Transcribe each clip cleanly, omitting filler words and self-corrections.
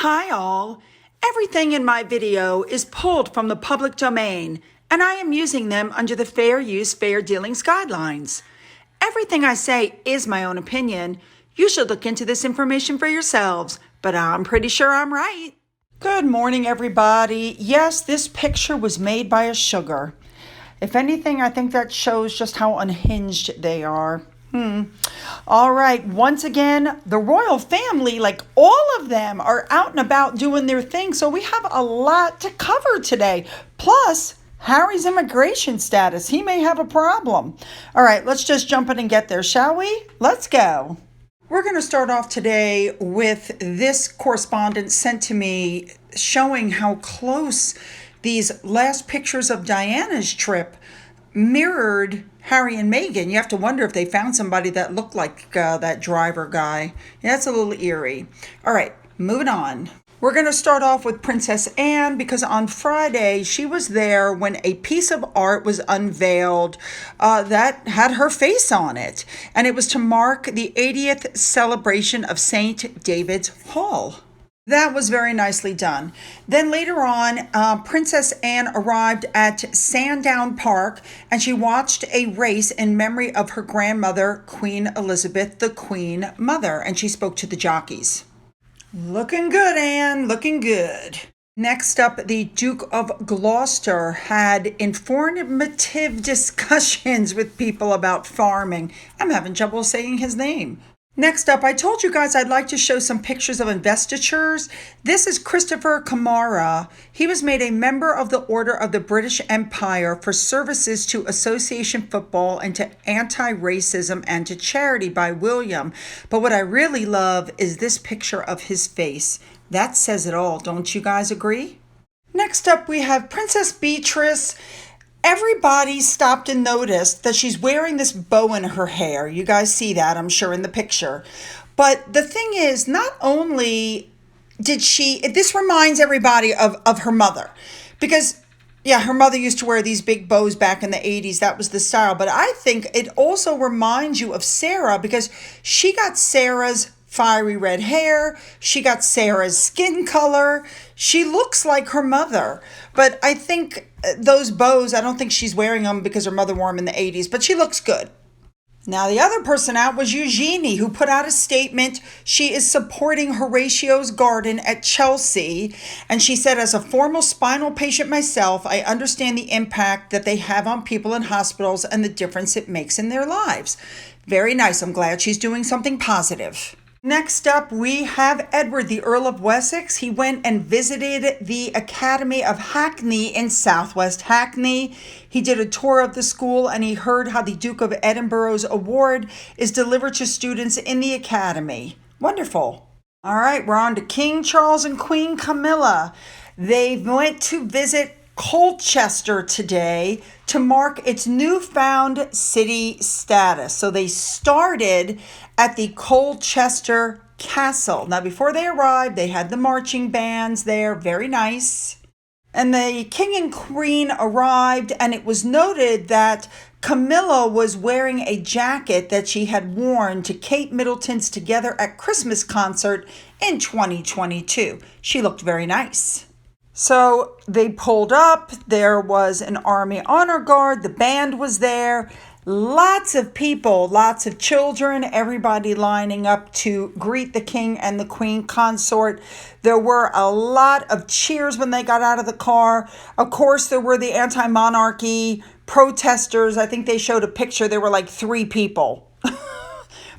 Hi all! Everything in my video is pulled from the public domain, and I am using them under the Fair Use, Fair Dealings guidelines. Everything I say is my own opinion. You should look into this information for yourselves, but I'm pretty sure I'm right. Good morning, everybody. Yes, this picture was made by a sugar. If anything, I think that shows just how unhinged they are. All right. Once again, the royal family, like all of them, are out and about doing their thing. So we have a lot to cover today. Plus, Harry's immigration status. He may have a problem. All right. Let's just jump in and get there, shall we? Let's go. We're going to start off today with this correspondence sent to me showing how close these last pictures of Diana's trip mirrored Harry and Meghan. You have to wonder if they found somebody that looked like that driver guy. Yeah, that's a little eerie. All right, moving on. We're going to start off with Princess Anne because on Friday she was there when a piece of art was unveiled that had her face on it. And it was to mark the 80th celebration of St. David's Hall. That was very nicely done. Then later on, Princess Anne arrived at Sandown Park and she watched a race in memory of her grandmother, Queen Elizabeth, the Queen Mother, and she spoke to the jockeys. Looking good, Anne, looking good. Next up, the Duke of Gloucester had informative discussions with people about farming. I'm having trouble saying his name. Next up, I told you guys I'd like to show some pictures of investitures. This is Christopher Kamara. He was made a member of the Order of the British Empire for services to association football and to anti-racism and to charity by William. But what I really love is this picture of his face. That says it all, don't you guys agree? Next up, we have Princess Beatrice. Everybody stopped and noticed that she's wearing this bow in her hair. You guys see that, I'm sure, in the picture. But the thing is, not only did this reminds everybody of her mother. Because, yeah, her mother used to wear these big bows back in the 80s. That was the style. But I think it also reminds you of Sarah because she got Sarah's fiery red hair. She got Sarah's skin color. She looks like her mother. But I think those bows, I don't think she's wearing them because her mother wore them in the 80s, but she looks good. Now, the other person out was Eugenie, who put out a statement. She is supporting Horatio's Garden at Chelsea. And she said, as a former spinal patient myself, I understand the impact that they have on people in hospitals and the difference it makes in their lives. Very nice. I'm glad she's doing something positive. Next up, we have Edward, the Earl of Wessex. He went and visited the Academy of Hackney in Southwest Hackney. He did a tour of the school and he heard how the Duke of Edinburgh's award is delivered to students in the Academy. Wonderful. All right, we're on to King Charles and Queen Camilla. They went to visit Colchester today to mark its newfound city status. So they started at the Colchester Castle. Now, before they arrived, they had the marching bands there. Very nice. And the king and queen arrived, and it was noted that Camilla was wearing a jacket that she had worn to Kate Middleton's Together at Christmas concert in 2022. She looked very nice. So they pulled up. There was an Army Honor Guard. The band was there. Lots of people, lots of children, everybody lining up to greet the king and the queen consort. There were a lot of cheers when they got out of the car. Of course, there were the anti-monarchy protesters. I think they showed a picture. There were like 3 people.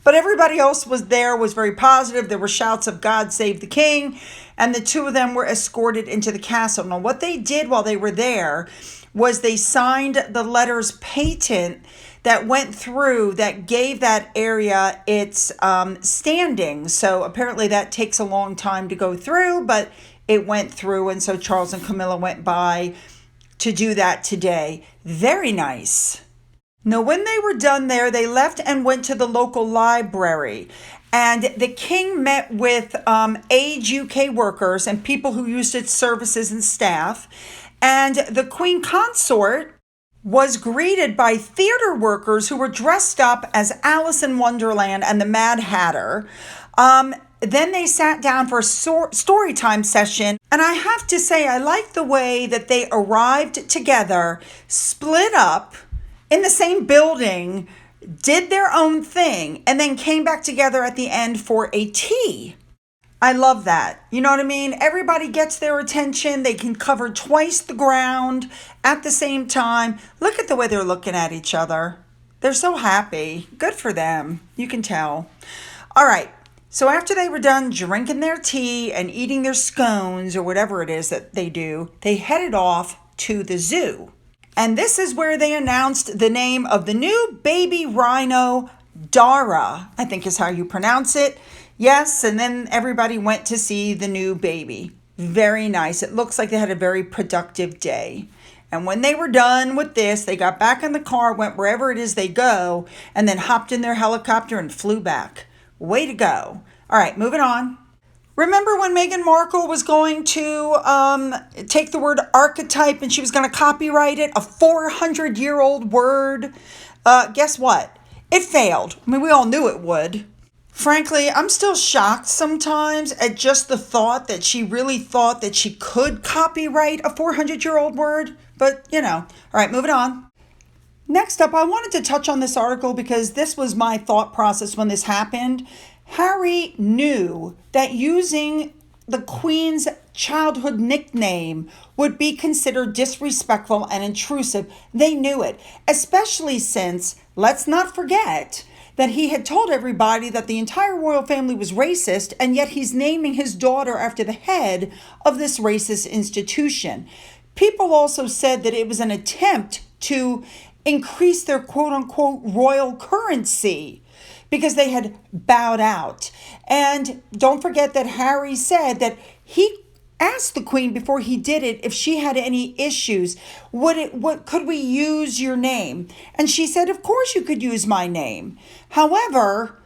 But everybody else was there, was very positive. There were shouts of God save the king. And the 2 of them were escorted into the castle. Now, what they did while they were there was they signed the letters patent that went through that gave that area its standing. So apparently that takes a long time to go through, but it went through. And so Charles and Camilla went by to do that today. Very nice. Now, when they were done there, they left and went to the local library. And the king met with Age UK workers and people who used its services and staff. And the queen consort was greeted by theater workers who were dressed up as Alice in Wonderland and the Mad Hatter. Then they sat down for a story time session. And I have to say, I like the way that they arrived together, split up in the same building, did their own thing, and then came back together at the end for a tea. I love that. You know what I mean? Everybody gets their attention. They can cover twice the ground at the same time. Look at the way they're looking at each other. They're so happy. Good for them. You can tell. All right. So after they were done drinking their tea and eating their scones or whatever it is that they do, they headed off to the zoo. And this is where they announced the name of the new baby rhino, Dara, I think is how you pronounce it. Yes, and then everybody went to see the new baby. Very nice. It looks like they had a very productive day. And when they were done with this, they got back in the car, went wherever it is they go, and then hopped in their helicopter and flew back. Way to go. All right, moving on. Remember when Meghan Markle was going to take the word archetype and she was going to copyright it, a 400-year-old word? Guess what? It failed. I mean, we all knew it would. Frankly, I'm still shocked sometimes at just the thought that she really thought that she could copyright a 400-year-old word. But, All right, moving on. Next up, I wanted to touch on this article because this was my thought process when this happened. Harry knew that using the Queen's childhood nickname would be considered disrespectful and intrusive. They knew it, especially since, let's not forget, that he had told everybody that the entire royal family was racist, and yet he's naming his daughter after the head of this racist institution. People also said that it was an attempt to increase their quote-unquote royal currency because they had bowed out. And don't forget that Harry said that he asked the Queen before he did it if she had any issues. Could we use your name? And she said, of course you could use my name. However,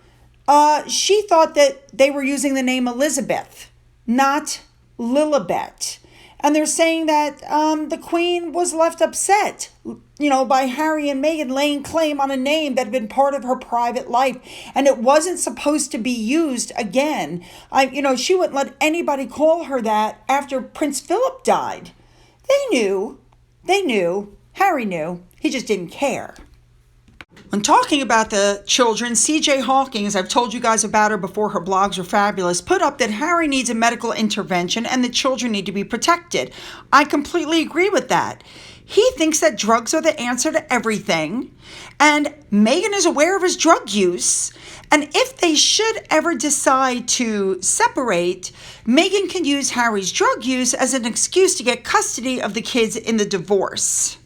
she thought that they were using the name Elizabeth, not Lilibet. And they're saying that the Queen was left upset, by Harry and Meghan laying claim on a name that had been part of her private life. And it wasn't supposed to be used again. She wouldn't let anybody call her that after Prince Philip died. They knew. Harry knew. He just didn't care. When talking about the children, C.J. Hawkins, I've told you guys about her before, her blogs are fabulous, put up that Harry needs a medical intervention and the children need to be protected. I completely agree with that. He thinks that drugs are the answer to everything, and Meghan is aware of his drug use. And if they should ever decide to separate, Meghan can use Harry's drug use as an excuse to get custody of the kids in the divorce.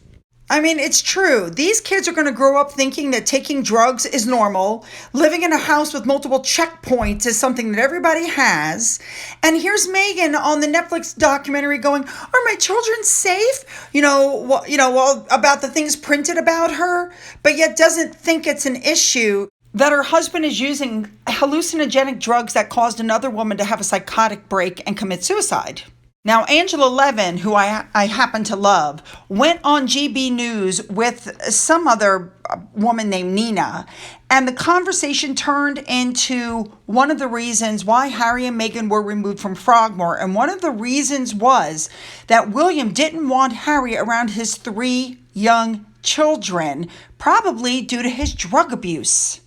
I mean, it's true. These kids are going to grow up thinking that taking drugs is normal. Living in a house with multiple checkpoints is something that everybody has. And here's Meghan on the Netflix documentary going, are my children safe? About the things printed about her, but yet doesn't think it's an issue that her husband is using hallucinogenic drugs that caused another woman to have a psychotic break and commit suicide. Now, Angela Levin, who I happen to love, went on GB News with some other woman named Nina, and the conversation turned into one of the reasons why Harry and Meghan were removed from Frogmore. And one of the reasons was that William didn't want Harry around his 3 young children, probably due to his drug abuse.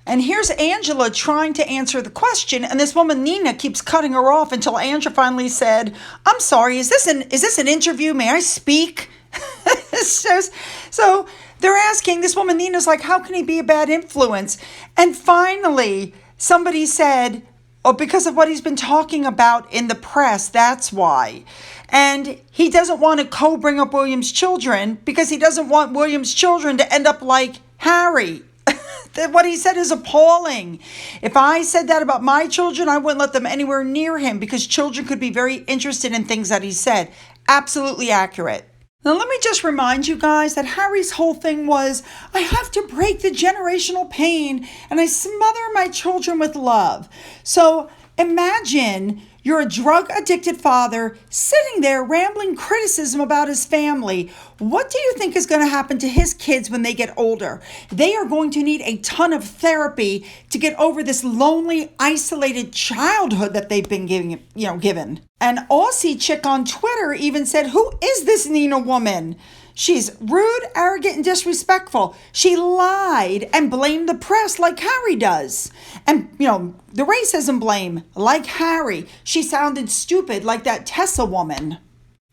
And here's Angela trying to answer the question, and this woman Nina keeps cutting her off until Angela finally said, "I'm sorry, is this an interview? May I speak?" So they're asking, this woman Nina's like, how can he be a bad influence? And finally, somebody said, oh, because of what he's been talking about in the press, that's why. And he doesn't want to co-bring up William's children because he doesn't want William's children to end up like Harry. What he said is appalling. If I said that about my children, I wouldn't let them anywhere near him because children could be very interested in things that he said. Absolutely accurate. Now, let me just remind you guys that Harry's whole thing was, I have to break the generational pain and I smother my children with love. So imagine You're a drug-addicted father sitting there rambling criticism about his family. What do you think is going to happen to his kids when they get older? They are going to need a ton of therapy to get over this lonely, isolated childhood that they've been given. An Aussie chick on Twitter even said, "Who is this Nina woman? She's rude, arrogant, and disrespectful. She lied and blamed the press like Harry does. And, the racism blame, like Harry. She sounded stupid like that Tessa woman."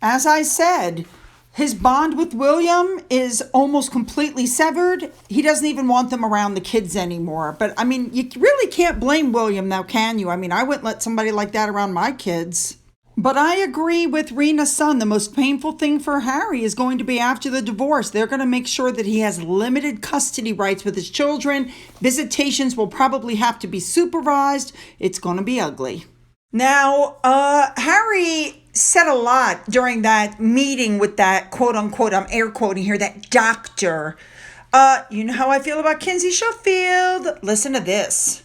As I said, his bond with William is almost completely severed. He doesn't even want them around the kids anymore. But, you really can't blame William now, can you? I wouldn't let somebody like that around my kids. But I agree with Rena's son. The most painful thing for Harry is going to be after the divorce. They're going to make sure that he has limited custody rights with his children. Visitations will probably have to be supervised. It's going to be ugly. Now, Harry said a lot during that meeting with that quote unquote, I'm air quoting here, that doctor. You know how I feel about Kinsey Sheffield. Listen to this.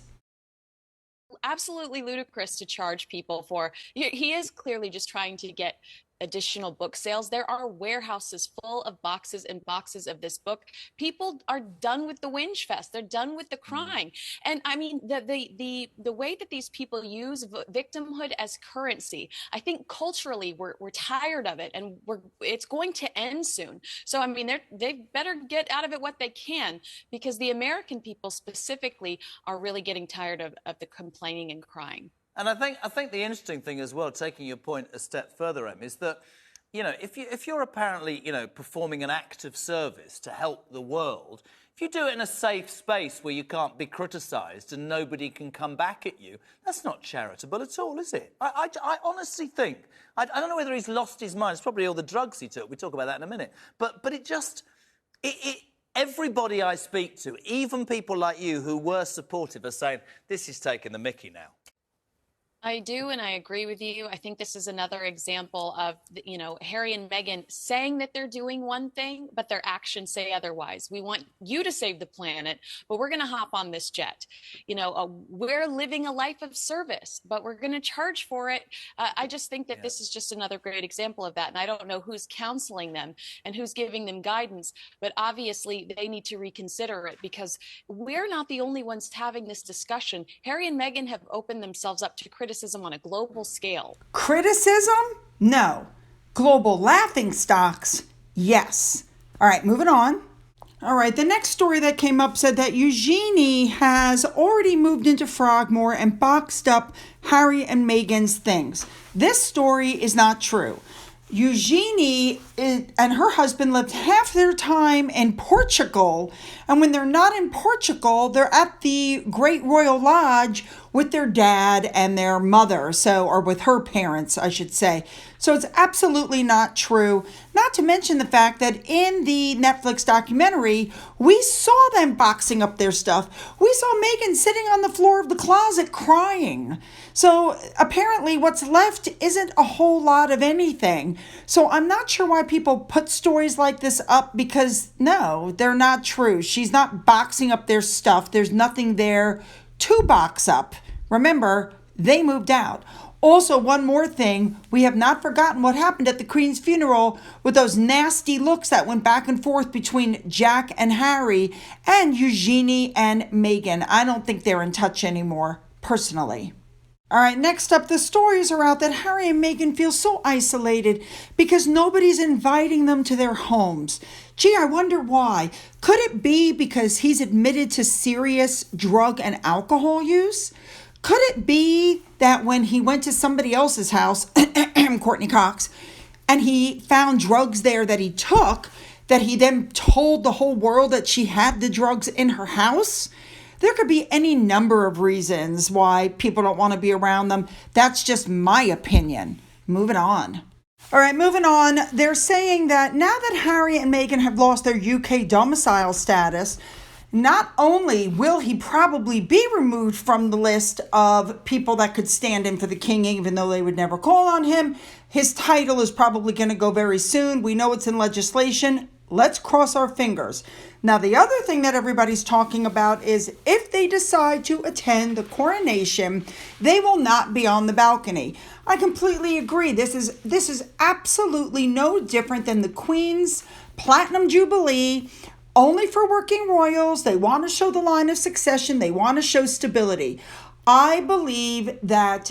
Absolutely ludicrous to charge people for. He is clearly just trying to get additional book sales. There are warehouses full of boxes and boxes of this book. People are done with the whinge fest. They're done with the crying. And the way that these people use victimhood as currency, I think culturally we're tired of it, and it's going to end soon. So they better get out of it what they can, because the American people specifically are really getting tired of the complaining and crying. And I think the interesting thing as well, taking your point a step further, Em, is that, if you're apparently, performing an act of service to help the world, if you do it in a safe space where you can't be criticised and nobody can come back at you, that's not charitable at all, is it? I honestly think, I don't know whether he's lost his mind. It's probably all the drugs he took. We talk about that in a minute. But it just, everybody I speak to, even people like you who were supportive, are saying, this is taking the mickey now. I do, and I agree with you. I think this is another example of, Harry and Meghan saying that they're doing one thing, but their actions say otherwise. We want you to save the planet, but we're going to hop on this jet. We're living a life of service, but we're going to charge for it. I just think that this is just another great example of that. And I don't know who's counseling them and who's giving them guidance, but obviously they need to reconsider it, because we're not the only ones having this discussion. Harry and Meghan have opened themselves up to criticism on a global scale. Criticism? No. Global laughing stocks? Yes. All right, moving on. All right, the next story that came up said that Eugenie has already moved into Frogmore and boxed up Harry and Meghan's things. This story is not true. Eugenie and her husband lived half their time in Portugal, and when they're not in Portugal, they're at the Great Royal Lodge with their dad and their mother, or with her parents, I should say. So it's absolutely not true. Not to mention the fact that in the Netflix documentary, we saw them boxing up their stuff. We saw Meghan sitting on the floor of the closet crying. So apparently what's left isn't a whole lot of anything. So I'm not sure why people put stories like this up, because no, they're not true. She's not boxing up their stuff. There's nothing there to box up. Remember, they moved out. Also, one more thing, we have not forgotten what happened at the Queen's funeral with those nasty looks that went back and forth between Jack and Harry and Eugenie and Meghan. I don't think they're in touch anymore, personally. All right, next up, the stories are out that Harry and Meghan feel so isolated because nobody's inviting them to their homes. Gee, I wonder why. Could it be because he's admitted to serious drug and alcohol use? Could it be that when he went to somebody else's house, Courtney Cox, and he found drugs there that he took, that he then told the whole world that she had the drugs in her house? There could be any number of reasons why people don't want to be around them. That's just my opinion. Moving on. All right, moving on. They're saying that now that Harry and Meghan have lost their UK domicile status, not only will he probably be removed from the list of people that could stand in for the king, even though they would never call on him, his title is probably going to go very soon. We know it's in legislation. Let's cross our fingers. Now, the other thing that everybody's talking about is if they decide to attend the coronation, they will not be on the balcony. I completely agree. This is absolutely no different than the Queen's Platinum Jubilee, only for working royals. They want to show the line of succession. They want to show stability. I believe that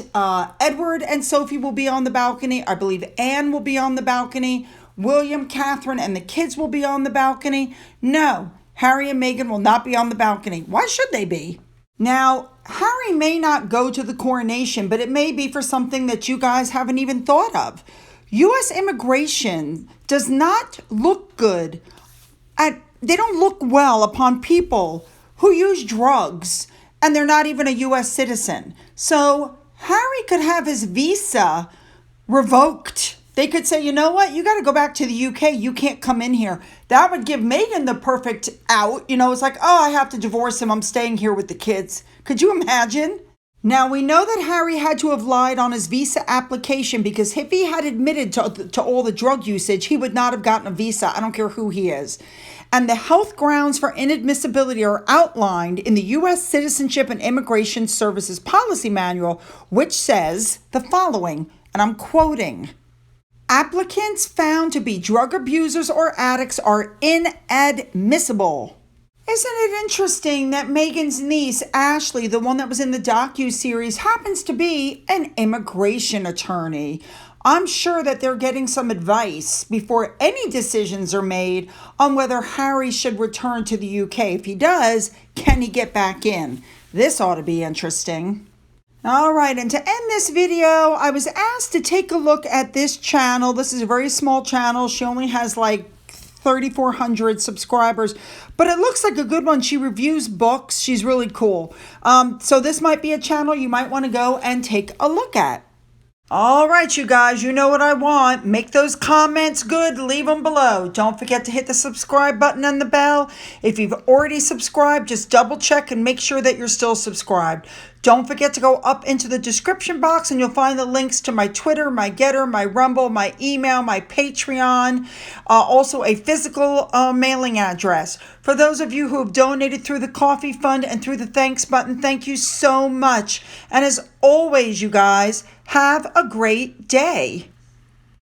Edward and Sophie will be on the balcony. I believe Anne will be on the balcony. William, Catherine, and the kids will be on the balcony. No, Harry and Meghan will not be on the balcony. Why should they be? Now, Harry may not go to the coronation, but it may be for something that you guys haven't even thought of. U.S. immigration does not look good. They don't look well upon people who use drugs and they're not even a U.S. citizen. So Harry could have his visa revoked. They could say, you know what, you got to go back to the UK. You can't come in here. That would give Meghan the perfect out. You know, it's like, oh, I have to divorce him. I'm staying here with the kids. Could you imagine? Now, we know that Harry had to have lied on his visa application because if he had admitted to all the drug usage, he would not have gotten a visa. I don't care who he is. And the health grounds for inadmissibility are outlined in the U.S. Citizenship and Immigration Services Policy Manual, which says the following, and I'm quoting, "Applicants found to be drug abusers or addicts are inadmissible." Isn't it interesting that Meghan's niece, Ashley, the one that was in the docuseries, happens to be an immigration attorney? I'm sure that they're getting some advice before any decisions are made on whether Harry should return to the UK. If he does, can he get back in? This ought to be interesting. All right, and to end this video, I was asked to take a look at this channel. This is a very small channel. She only has like 3,400 subscribers, but it looks like a good one. She reviews books. She's really cool. So this might be a channel you might want to go and take a look at. All right, you guys, you know what I want. Make those comments good. Leave them below. Don't forget to hit the subscribe button and the bell. If you've already subscribed, just double check and make sure that you're still subscribed. Don't forget to go up into the description box and you'll find the links to my Twitter, my Getter, my Rumble, my email, my Patreon, also a physical mailing address. For those of you who have donated through the Coffee Fund and through the thanks button, thank you so much. And as always, you guys, have a great day.